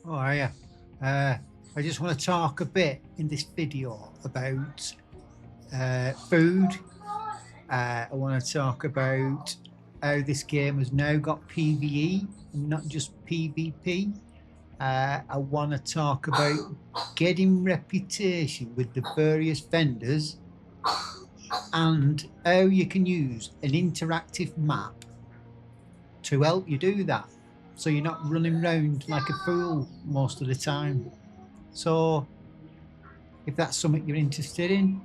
Oh, yeah. I just want to talk a bit in this video about food. I want to talk about how this game has now got PvE, not just PvP. I want to talk about getting reputation with the various vendors and how you can use an interactive map to help you do that. So you're not running around like a fool most of the time. So if that's something you're interested in,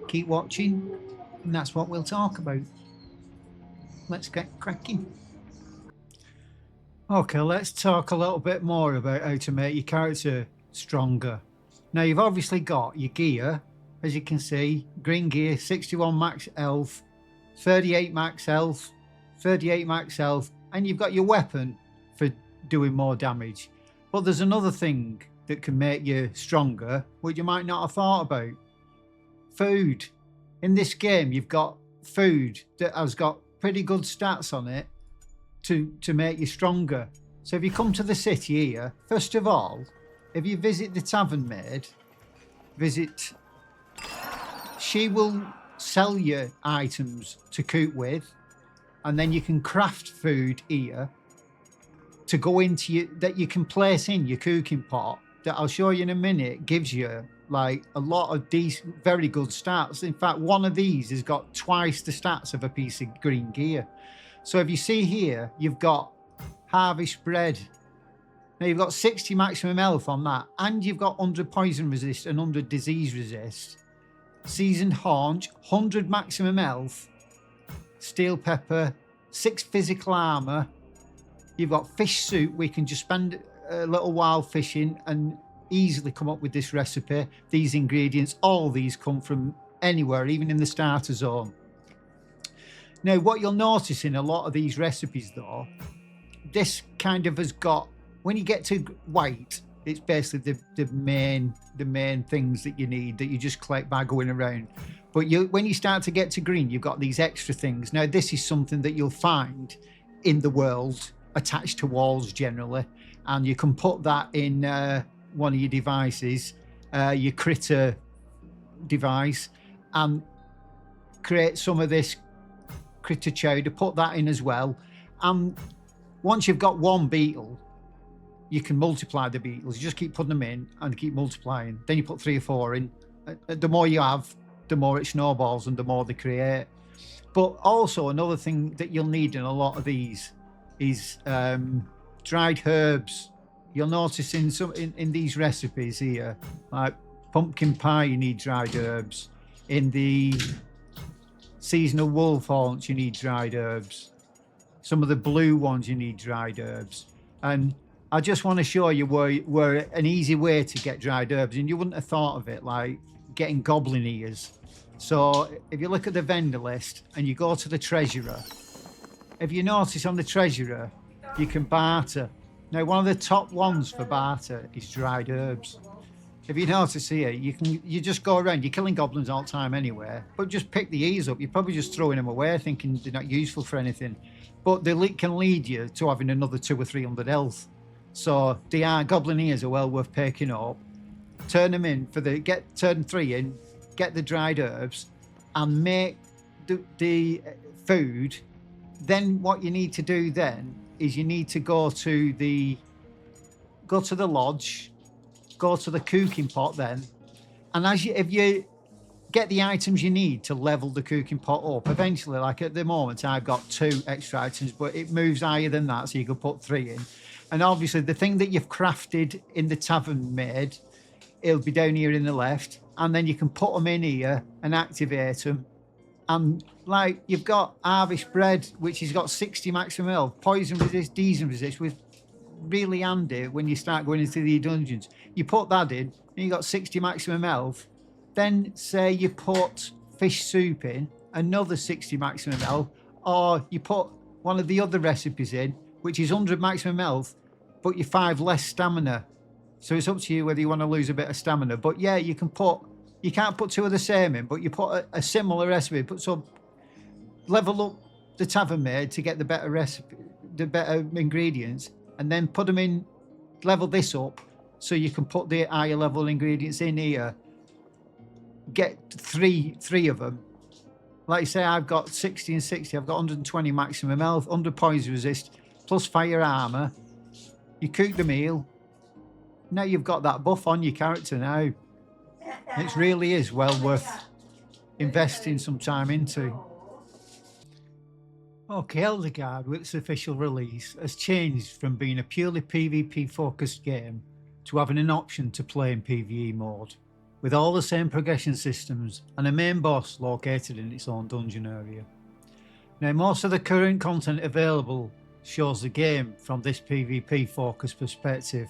keep watching, and that's what we'll talk about. Let's get cracking. Okay, let's talk a little bit more about how to make your character stronger. Now, you've obviously got your gear, as you can see, green gear, 61 max health, 38 max health, 38 max health, and you've got your weapon for doing more damage. But there's another thing that can make you stronger, which you might not have thought about. Food. In this game, you've got food that has got pretty good stats on it to make you stronger. So if you come to the city here, first of all, if you visit the tavern maid, she will sell you items to cook with, and then you can craft food here to go into that you can place in your cooking pot that I'll show you in a minute. Gives you like a lot of decent, very good stats. In fact, one of these has got twice the stats of a piece of green gear. So if you see here, you've got harvest bread. Now you've got 60 maximum health on that, and you've got 100 poison resist and 100 disease resist. Seasoned haunch, 100 maximum health, steel pepper, 6 physical armor. You've got fish soup. We can just spend a little while fishing and easily come up with this recipe. These ingredients, all these come from anywhere, even in the starter zone. Now, what you'll notice in a lot of these recipes, though, this kind of has got, when you get to white, it's basically the main things that you need that you just collect by going around. But when you start to get to green, you've got these extra things. Now, this is something that you'll find in the world attached to walls generally, and you can put that in one of your devices, your critter device, and create some of this critter chowder, put that in as well. And once you've got one beetle, you can multiply the beetles. You just keep putting them in and keep multiplying. Then you put 3 or 4 in. The more you have, the more it snowballs and the more they create. But also another thing that you'll need in a lot of these is dried herbs. You'll notice in these recipes here, like pumpkin pie, you need dried herbs. In the seasonal wolf haunch, you need dried herbs. Some of the blue ones, you need dried herbs. And I just want to show you where an easy way to get dried herbs, and you wouldn't have thought of it, like getting goblin ears. So if you look at the vendor list and you go to the treasurer, if you notice on the treasurer, you can barter. Now, one of the top ones for barter is dried herbs. If you notice here, you just go around, you're killing goblins all the time anyway, but just pick the ears up. You're probably just throwing them away thinking they're not useful for anything. But they can lead you to having another 200 or 300 health. So the goblin ears are well worth picking up. Turn them in turn 3 in, get the dried herbs, and make the food. Then what you need to do then is you need to go to the lodge, go to the cooking pot then, and if you get the items you need to level the cooking pot up, eventually, like at the moment, I've got 2 extra items, but it moves higher than that, so you could put 3 in. And obviously, the thing that you've crafted in the tavern maid, it'll be down here in the left, and then you can put them in here and activate them. And like you've got harvest bread, which has got 60 maximum health, poison resist, disease resist, with really handy when you start going into the dungeons. You put that in, and you got 60 maximum health. Then say you put fish soup in, another 60 maximum health, or you put one of the other recipes in, which is 100 maximum health, but you 5 less stamina. So it's up to you whether you want to lose a bit of stamina. But yeah, you can't put 2 of the same in, but you put a similar recipe. Level up the tavern maid to get the better recipe, the better ingredients, and then put them in level this up so you can put the higher level ingredients in here. Get three of them. Like I say, I've got 60 and 60. I've got 120 maximum health, 100 poison resist, plus fire armor. You cook the meal. Now you've got that buff on your character now. It really is well worth investing some time into. Okay, Eldegarde, with its official release, has changed from being a purely PvP focused game to having an option to play in PvE mode, with all the same progression systems and a main boss located in its own dungeon area. Now, most of the current content available shows the game from this PvP focused perspective.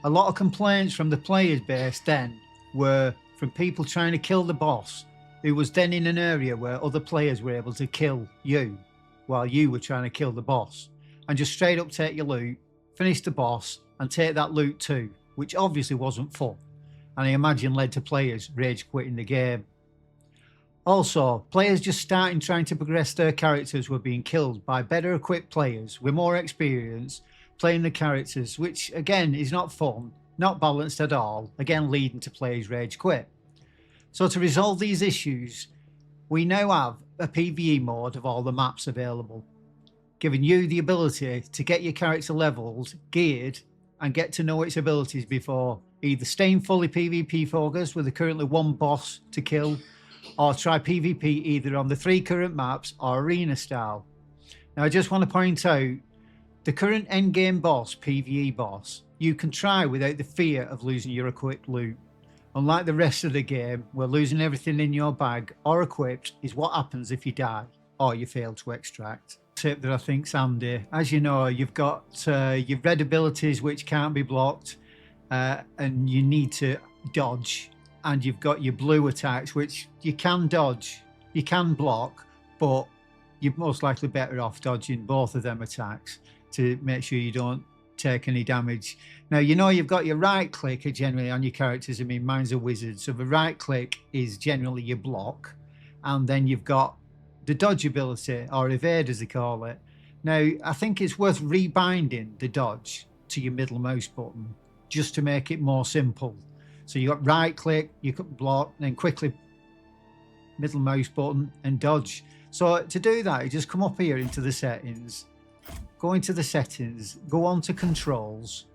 A lot of complaints from the players base then were from people trying to kill the boss, who was then in an area where other players were able to kill you while you were trying to kill the boss, and just straight up take your loot, finish the boss and take that loot too, which obviously wasn't fun, and I imagine led to players rage quitting the game. Also, players just starting trying to progress their characters were being killed by better equipped players with more experience playing the characters, which again is not fun, not balanced at all, again leading to players rage quit. So to resolve these issues, we now have a PvE mode of all the maps available, giving you the ability to get your character leveled, geared, and get to know its abilities before either staying fully PvP focused with the currently one boss to kill, or try PvP either on the 3 current maps or arena style. Now I just want to point out, the current endgame boss, PvE boss, you can try without the fear of losing your equipped loot. Unlike the rest of the game, where losing everything in your bag or equipped is what happens if you die or you fail to extract. Tip that I think's handy. As you know, you've got your red abilities which can't be blocked, and you need to dodge, and you've got your blue attacks which you can dodge, you can block, but you're most likely better off dodging both of them attacks to make sure you don't take any damage. Now, you know, you've got your right click generally on your characters. I mean, mine's a wizard, so the right click is generally your block, and then you've got the dodge ability, or evade as they call it. Now, I think it's worth rebinding the dodge to your middle mouse button just to make it more simple. So you got right click, you can block, then quickly middle mouse button and dodge. So to do that, you just come up here into the settings, go into the settings, go on to controls,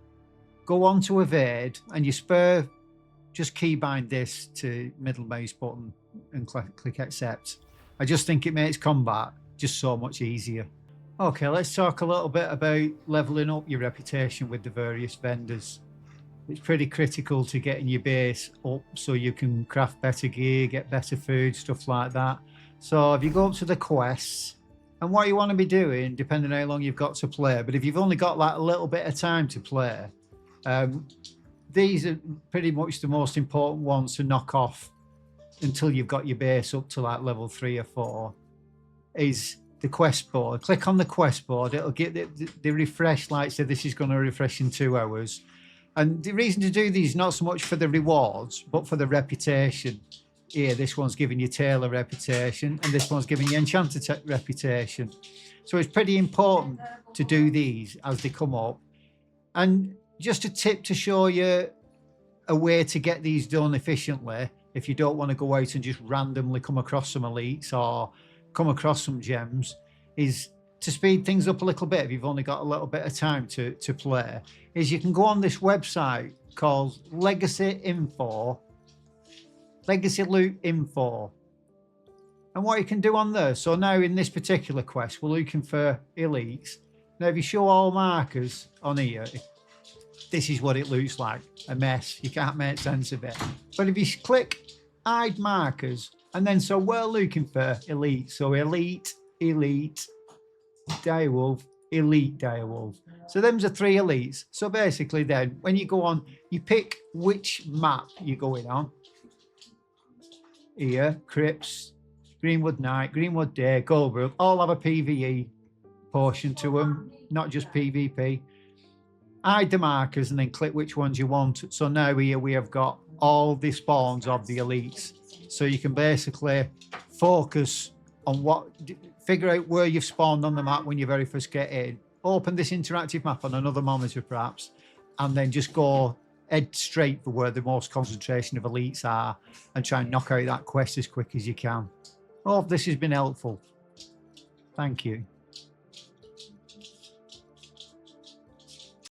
go on to evade, and you spur, just keybind this to middle mouse button and click accept. I just think it makes combat just so much easier. Okay, let's talk a little bit about leveling up your reputation with the various vendors. It's pretty critical to getting your base up so you can craft better gear, get better food, stuff like that. So if you go up to the quests, and what you want to be doing, depending on how long you've got to play, but if you've only got like a little bit of time to play, these are pretty much the most important ones to knock off until you've got your base up to like level 3 or 4, is the quest board. Click on the quest board, it'll get the refresh, like say this is going to refresh in 2 hours. And the reason to do these, not so much for the rewards, but for the reputation. Here, this one's giving you Tailor reputation, and this one's giving you Enchanter reputation. So it's pretty important to do these as they come up. And just a tip to show you a way to get these done efficiently, if you don't want to go out and just randomly come across some elites or come across some gems, is to speed things up a little bit if you've only got a little bit of time to play, is you can go on this website called Legacy Loot Info. And what you can do on there, so now in this particular quest, we're looking for elites. Now, if you show all markers on here, this is what it looks like, a mess. You can't make sense of it. But if you click hide markers, and then so we're looking for elite. So elite, direwolf, elite direwolf. So them's are 3 elites. So basically then, when you go on, you pick which map you're going on. Here, Crypts, Greenwood Night, Greenwood Day, Goldbrook, all have a PvE portion to them, not just PvP. Hide the markers and then click which ones you want. So now here we have got all the spawns of the elites. So you can basically focus on figure out where you've spawned on the map when you very first get in. Open this interactive map on another monitor perhaps, and then just go head straight for where the most concentration of elites are and try and knock out that quest as quick as you can. I hope this has been helpful. Thank you.